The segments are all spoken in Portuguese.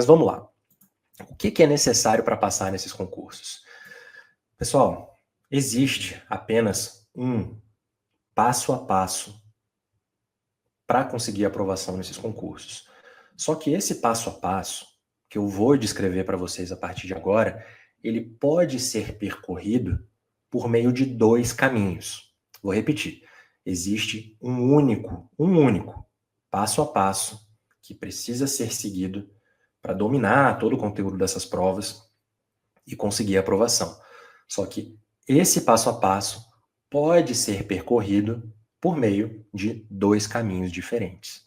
Mas vamos lá. O que é necessário para passar nesses concursos? Pessoal, existe apenas um passo a passo para conseguir aprovação nesses concursos. Só que esse passo a passo, que eu vou descrever para vocês a partir de agora, ele pode ser percorrido por meio de 2 caminhos. Vou repetir. Existe um único passo a passo que precisa ser seguido para dominar todo o conteúdo dessas provas e conseguir a aprovação. Só que esse passo a passo pode ser percorrido por meio de 2 caminhos diferentes.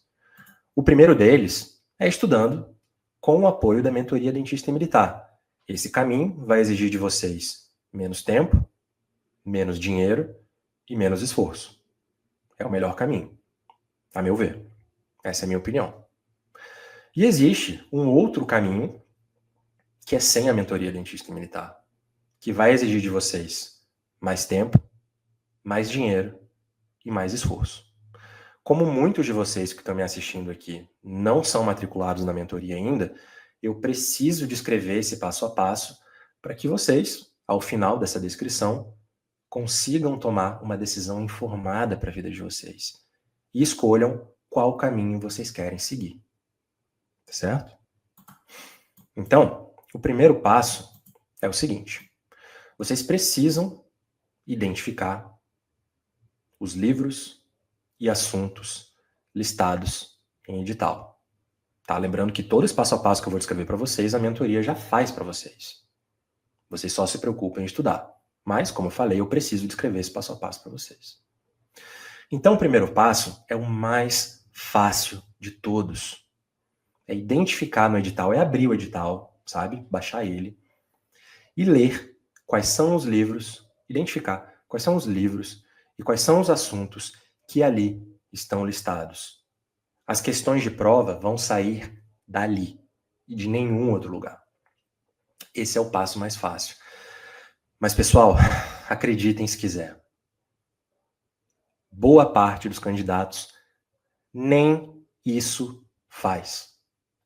O primeiro deles é estudando com o apoio da mentoria dentista e militar. Esse caminho vai exigir de vocês menos tempo, menos dinheiro e menos esforço. É o melhor caminho, a meu ver. Essa é a minha opinião. E existe um outro caminho que é sem a mentoria dentista e militar, que vai exigir de vocês mais tempo, mais dinheiro e mais esforço. Como muitos de vocês que estão me assistindo aqui não são matriculados na mentoria ainda, eu preciso descrever esse passo a passo para que vocês, ao final dessa descrição, consigam tomar uma decisão informada para a vida de vocês e escolham qual caminho vocês querem seguir. Certo? Então, o primeiro passo é o seguinte: vocês precisam identificar os livros e assuntos listados em edital. Tá? Lembrando que todo esse passo a passo que eu vou descrever para vocês, a mentoria já faz para vocês. Vocês só se preocupem em estudar. Mas, como eu falei, eu preciso descrever esse passo a passo para vocês. Então, o primeiro passo é o mais fácil de todos. É identificar no edital, é abrir o edital, sabe? Baixar ele e ler quais são os livros, identificar quais são os livros e quais são os assuntos que ali estão listados. As questões de prova vão sair dali e de nenhum outro lugar. Esse é o passo mais fácil. Mas, pessoal, acreditem se quiser. Boa parte dos candidatos nem isso faz.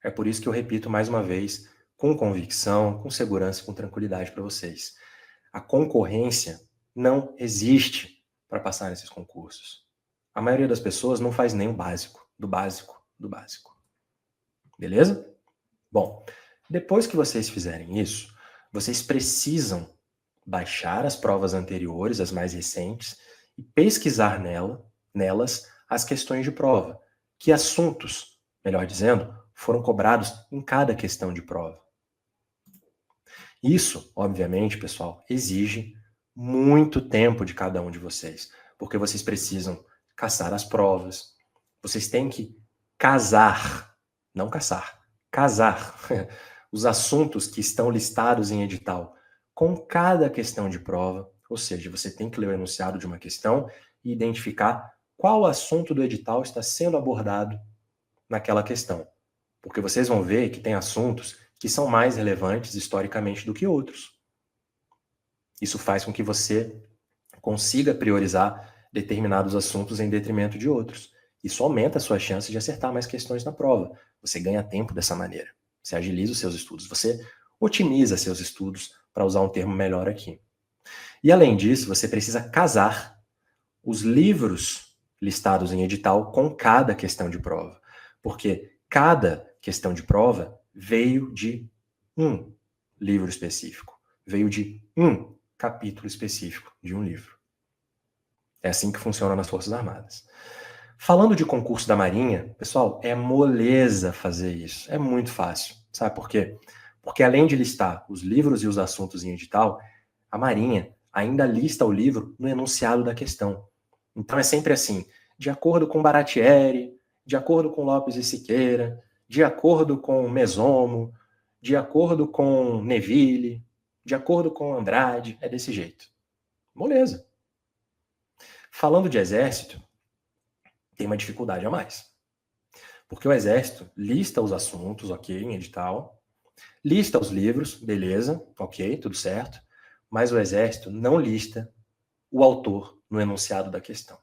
É por isso que eu repito mais uma vez, com convicção, com segurança e com tranquilidade para vocês. A concorrência não existe para passar nesses concursos. A maioria das pessoas não faz nem o básico, do básico, do básico. Beleza? Bom, depois que vocês fizerem isso, vocês precisam baixar as provas anteriores, as mais recentes, e pesquisar nelas as questões de prova. Que assuntos, melhor dizendo, foram cobrados em cada questão de prova. Isso, obviamente, pessoal, exige muito tempo de cada um de vocês, porque vocês precisam caçar as provas, vocês têm que casar, não caçar, casar os assuntos que estão listados em edital com cada questão de prova, ou seja, você tem que ler o enunciado de uma questão e identificar qual assunto do edital está sendo abordado naquela questão. Porque vocês vão ver que tem assuntos que são mais relevantes historicamente do que outros. Isso faz com que você consiga priorizar determinados assuntos em detrimento de outros. Isso aumenta a sua chance de acertar mais questões na prova. Você ganha tempo dessa maneira. Você agiliza os seus estudos. Você otimiza seus estudos, para usar um termo melhor aqui. E além disso, você precisa casar os livros listados em edital com cada questão de prova. Porque cada questão de prova veio de um livro específico. Veio de um capítulo específico de um livro. É assim que funciona nas Forças Armadas. Falando de concurso da Marinha, pessoal, é moleza fazer isso. É muito fácil. Sabe por quê? Porque além de listar os livros e os assuntos em edital, a Marinha ainda lista o livro no enunciado da questão. Então é sempre assim, de acordo com Baratieri, de acordo com Lopes e Siqueira, de acordo com Mesomo, de acordo com Neville, de acordo com Andrade, é desse jeito. Moleza. Falando de exército, tem uma dificuldade a mais. Porque o exército lista os assuntos, ok, em edital, lista os livros, beleza, ok, tudo certo, mas o exército não lista o autor no enunciado da questão.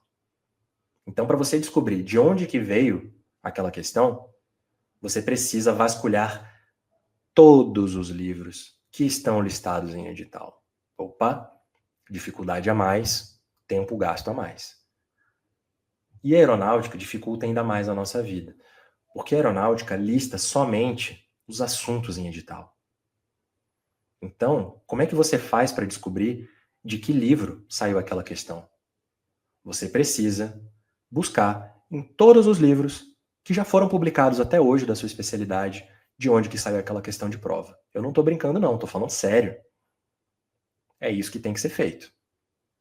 Então, para você descobrir de onde que veio aquela questão, você precisa vasculhar todos os livros que estão listados em edital. Opa, dificuldade a mais, tempo gasto a mais. E a aeronáutica dificulta ainda mais a nossa vida, porque a aeronáutica lista somente os assuntos em edital. Então, como é que você faz para descobrir de que livro saiu aquela questão? Você precisa buscar em todos os livros que já foram publicados até hoje da sua especialidade, de onde que saiu aquela questão de prova. Eu não estou brincando não, estou falando sério. É isso que tem que ser feito,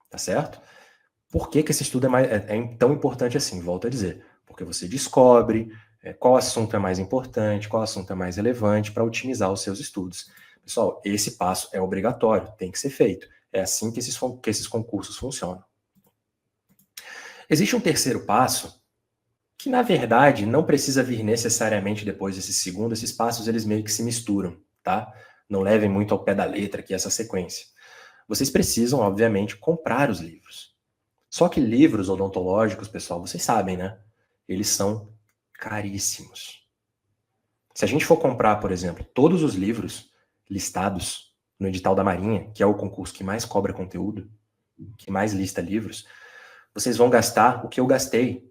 tá certo? Por que que esse estudo é tão importante assim? Volto a dizer, porque você descobre qual assunto é mais importante, qual assunto é mais relevante para otimizar os seus estudos. Pessoal, esse passo é obrigatório, tem que ser feito. É assim que esses concursos funcionam. Existe um terceiro passo que, na verdade, não precisa vir necessariamente depois desse segundo. Esses passos, eles meio que se misturam, tá? Não levem muito ao pé da letra aqui essa sequência. Vocês precisam, obviamente, comprar os livros. Só que livros odontológicos, pessoal, vocês sabem, né? Eles são caríssimos. Se a gente for comprar, por exemplo, todos os livros listados no edital da Marinha, que é o concurso que mais cobra conteúdo, que mais lista livros, vocês vão gastar o que eu gastei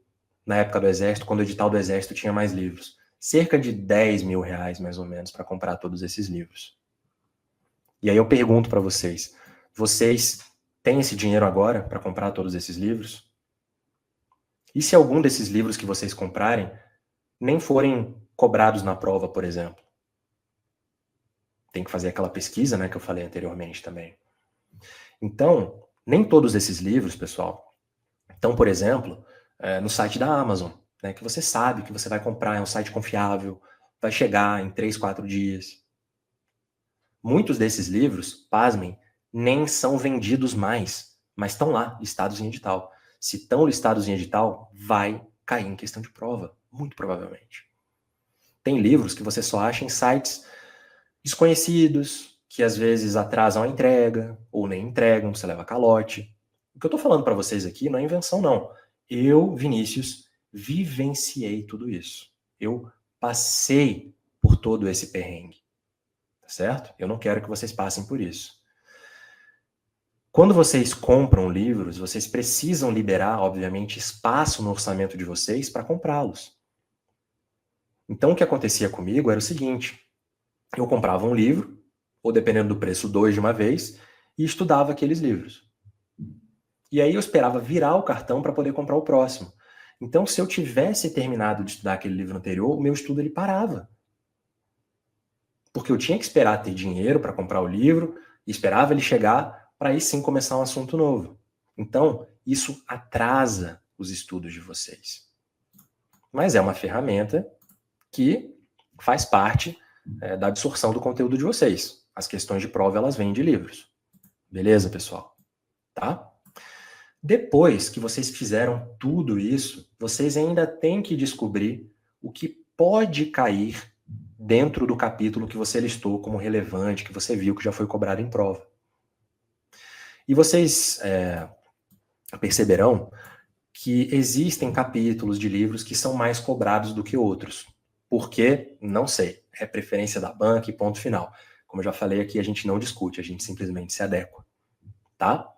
na época do Exército, quando o edital do Exército tinha mais livros. Cerca de 10 mil reais, mais ou menos, para comprar todos esses livros. E aí eu pergunto para vocês têm esse dinheiro agora para comprar todos esses livros? E se algum desses livros que vocês comprarem nem forem cobrados na prova, por exemplo? Tem que fazer aquela pesquisa, né, que eu falei anteriormente também. Então, nem todos esses livros, pessoal, estão, por exemplo, no site da Amazon, né, que você sabe que você vai comprar, é um site confiável, vai chegar em 3, 4 dias. Muitos desses livros, pasmem, nem são vendidos mais, mas estão lá, listados em edital. Se estão listados em edital, vai cair em questão de prova, muito provavelmente. Tem livros que você só acha em sites desconhecidos, que às vezes atrasam a entrega, ou nem entregam, você leva calote. O que eu estou falando para vocês aqui não é invenção, não. Eu, Vinícius, vivenciei tudo isso. Eu passei por todo esse perrengue, tá certo? Eu não quero que vocês passem por isso. Quando vocês compram livros, vocês precisam liberar, obviamente, espaço no orçamento de vocês para comprá-los. Então, o que acontecia comigo era o seguinte: eu comprava um livro, ou dependendo do preço, 2 de uma vez, e estudava aqueles livros. E aí eu esperava virar o cartão para poder comprar o próximo. Então, se eu tivesse terminado de estudar aquele livro anterior, o meu estudo ele parava. Porque eu tinha que esperar ter dinheiro para comprar o livro, e esperava ele chegar para aí sim começar um assunto novo. Então, isso atrasa os estudos de vocês. Mas é uma ferramenta que faz parte da absorção do conteúdo de vocês. As questões de prova, elas vêm de livros. Beleza, pessoal? Tá? Depois que vocês fizeram tudo isso, vocês ainda têm que descobrir o que pode cair dentro do capítulo que você listou como relevante, que você viu que já foi cobrado em prova. E vocês perceberão que existem capítulos de livros que são mais cobrados do que outros. Por quê? Não sei. É preferência da banca e ponto final. Como eu já falei aqui, a gente não discute, a gente simplesmente se adequa. Tá?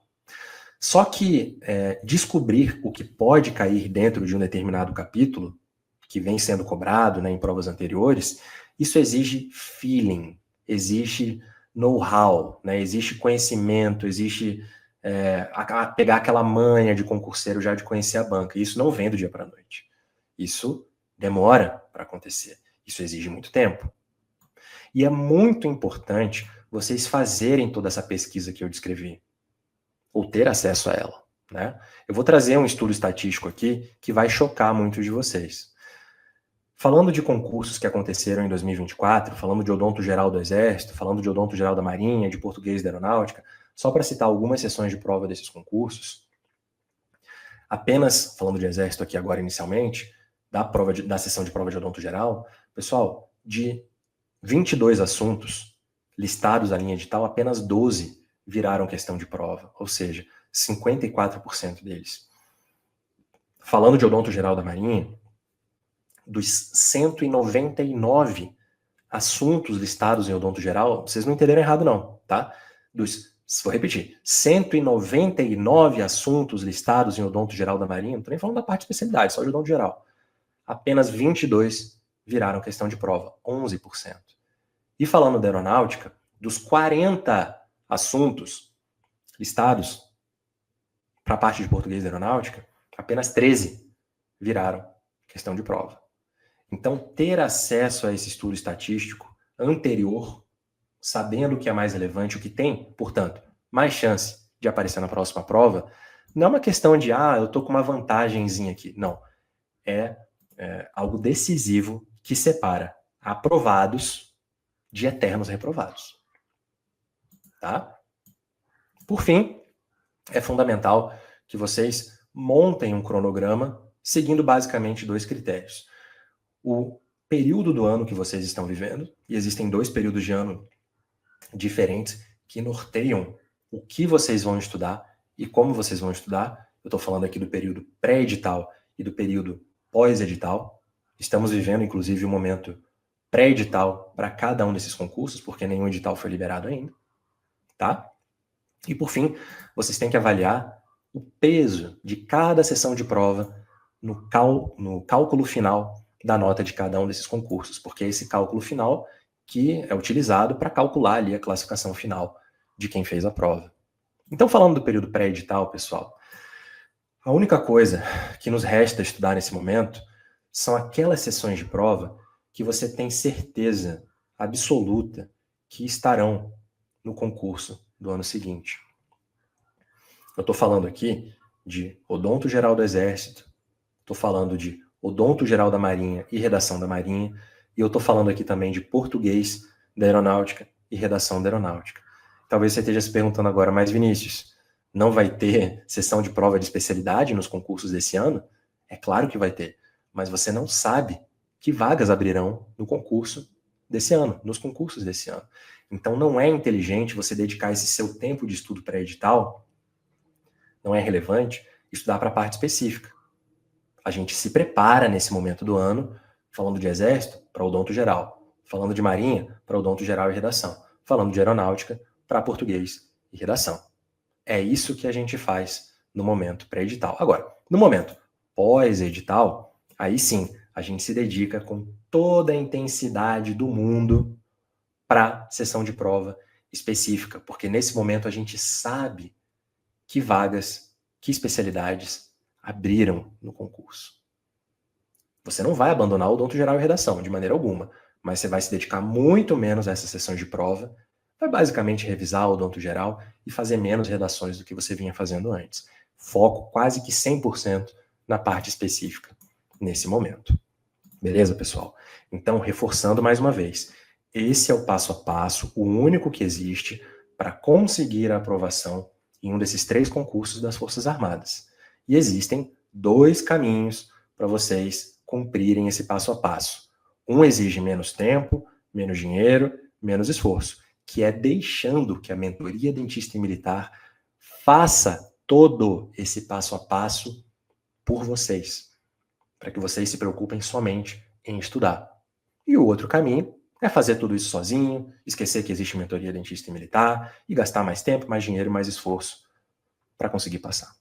Só que descobrir o que pode cair dentro de um determinado capítulo, que vem sendo cobrado, né, em provas anteriores, isso exige feeling, exige know-how, né, existe conhecimento, existe pegar aquela manha de concurseiro já de conhecer a banca. Isso não vem do dia para a noite. Isso demora para acontecer. Isso exige muito tempo. E é muito importante vocês fazerem toda essa pesquisa que eu descrevi, ou ter acesso a ela, né? Eu vou trazer um estudo estatístico aqui que vai chocar muitos de vocês. Falando de concursos que aconteceram em 2024, falando de odonto geral do Exército, falando de odonto geral da Marinha, de português da Aeronáutica, só para citar algumas sessões de prova desses concursos, apenas falando de Exército aqui agora inicialmente, da sessão de prova de odonto geral, pessoal, de 22 assuntos listados na linha edital, apenas 12 viraram questão de prova, ou seja, 54% deles. Falando de odonto geral da Marinha, dos 199 assuntos listados em odonto geral, vocês não entenderam errado não, tá? Vou repetir, 199 assuntos listados em odonto geral da Marinha, não tô nem falando da parte de especialidade, só de odonto geral. Apenas 22 viraram questão de prova, 11%. E falando da aeronáutica, dos 40 assuntos listados para a parte de português da aeronáutica, apenas 13 viraram questão de prova. Então, ter acesso a esse estudo estatístico anterior, sabendo o que é mais relevante, o que tem, portanto, mais chance de aparecer na próxima prova, não é uma questão de, eu estou com uma vantagenzinha aqui. Não. É algo decisivo que separa aprovados de eternos reprovados. Tá? Por fim, é fundamental que vocês montem um cronograma seguindo basicamente 2 critérios. O período do ano que vocês estão vivendo, e existem 2 períodos de ano diferentes que norteiam o que vocês vão estudar e como vocês vão estudar. Eu estou falando aqui do período pré-edital e do período pós-edital. Estamos vivendo, inclusive, um momento pré-edital para cada um desses concursos, porque nenhum edital foi liberado ainda, tá? E, por fim, vocês têm que avaliar o peso de cada sessão de prova no cálculo final da nota de cada um desses concursos, porque é esse cálculo final que é utilizado para calcular ali a classificação final de quem fez a prova. Então, falando do período pré-edital, pessoal, a única coisa que nos resta estudar nesse momento são aquelas sessões de prova que você tem certeza absoluta que estarão no concurso do ano seguinte. Eu estou falando aqui de odonto geral do Exército, estou falando de odonto geral da Marinha e redação da Marinha, e eu estou falando aqui também de português da Aeronáutica e redação da Aeronáutica. Talvez você esteja se perguntando agora, mas Vinícius, não vai ter sessão de prova de especialidade nos concursos desse ano? É claro que vai ter, mas você não sabe que vagas abrirão no concurso desse ano, nos concursos desse ano. Então não é inteligente você dedicar esse seu tempo de estudo pré-edital, não é relevante estudar para a parte específica. A gente se prepara nesse momento do ano, falando de Exército, para odonto geral, falando de Marinha, para odonto geral e redação, falando de Aeronáutica, para português e redação. É isso que a gente faz no momento pré-edital. Agora, no momento pós-edital, aí sim, a gente se dedica com toda a intensidade do mundo para a sessão de prova específica, porque nesse momento a gente sabe que vagas, que especialidades abriram no concurso. Você não vai abandonar o odonto geral e redação, de maneira alguma, mas você vai se dedicar muito menos a essa sessão de prova, vai basicamente revisar o odonto geral e fazer menos redações do que você vinha fazendo antes. Foco quase que 100% na parte específica nesse momento. Beleza, pessoal? Então, reforçando mais uma vez, esse é o passo a passo, o único que existe para conseguir a aprovação em um desses 3 concursos das Forças Armadas. E existem 2 caminhos para vocês cumprirem esse passo a passo. Um exige menos tempo, menos dinheiro, menos esforço, que é deixando que a mentoria dentista e militar faça todo esse passo a passo por vocês, para que vocês se preocupem somente em estudar. E o outro caminho é fazer tudo isso sozinho, esquecer que existe mentoria dentista e militar e gastar mais tempo, mais dinheiro e mais esforço para conseguir passar.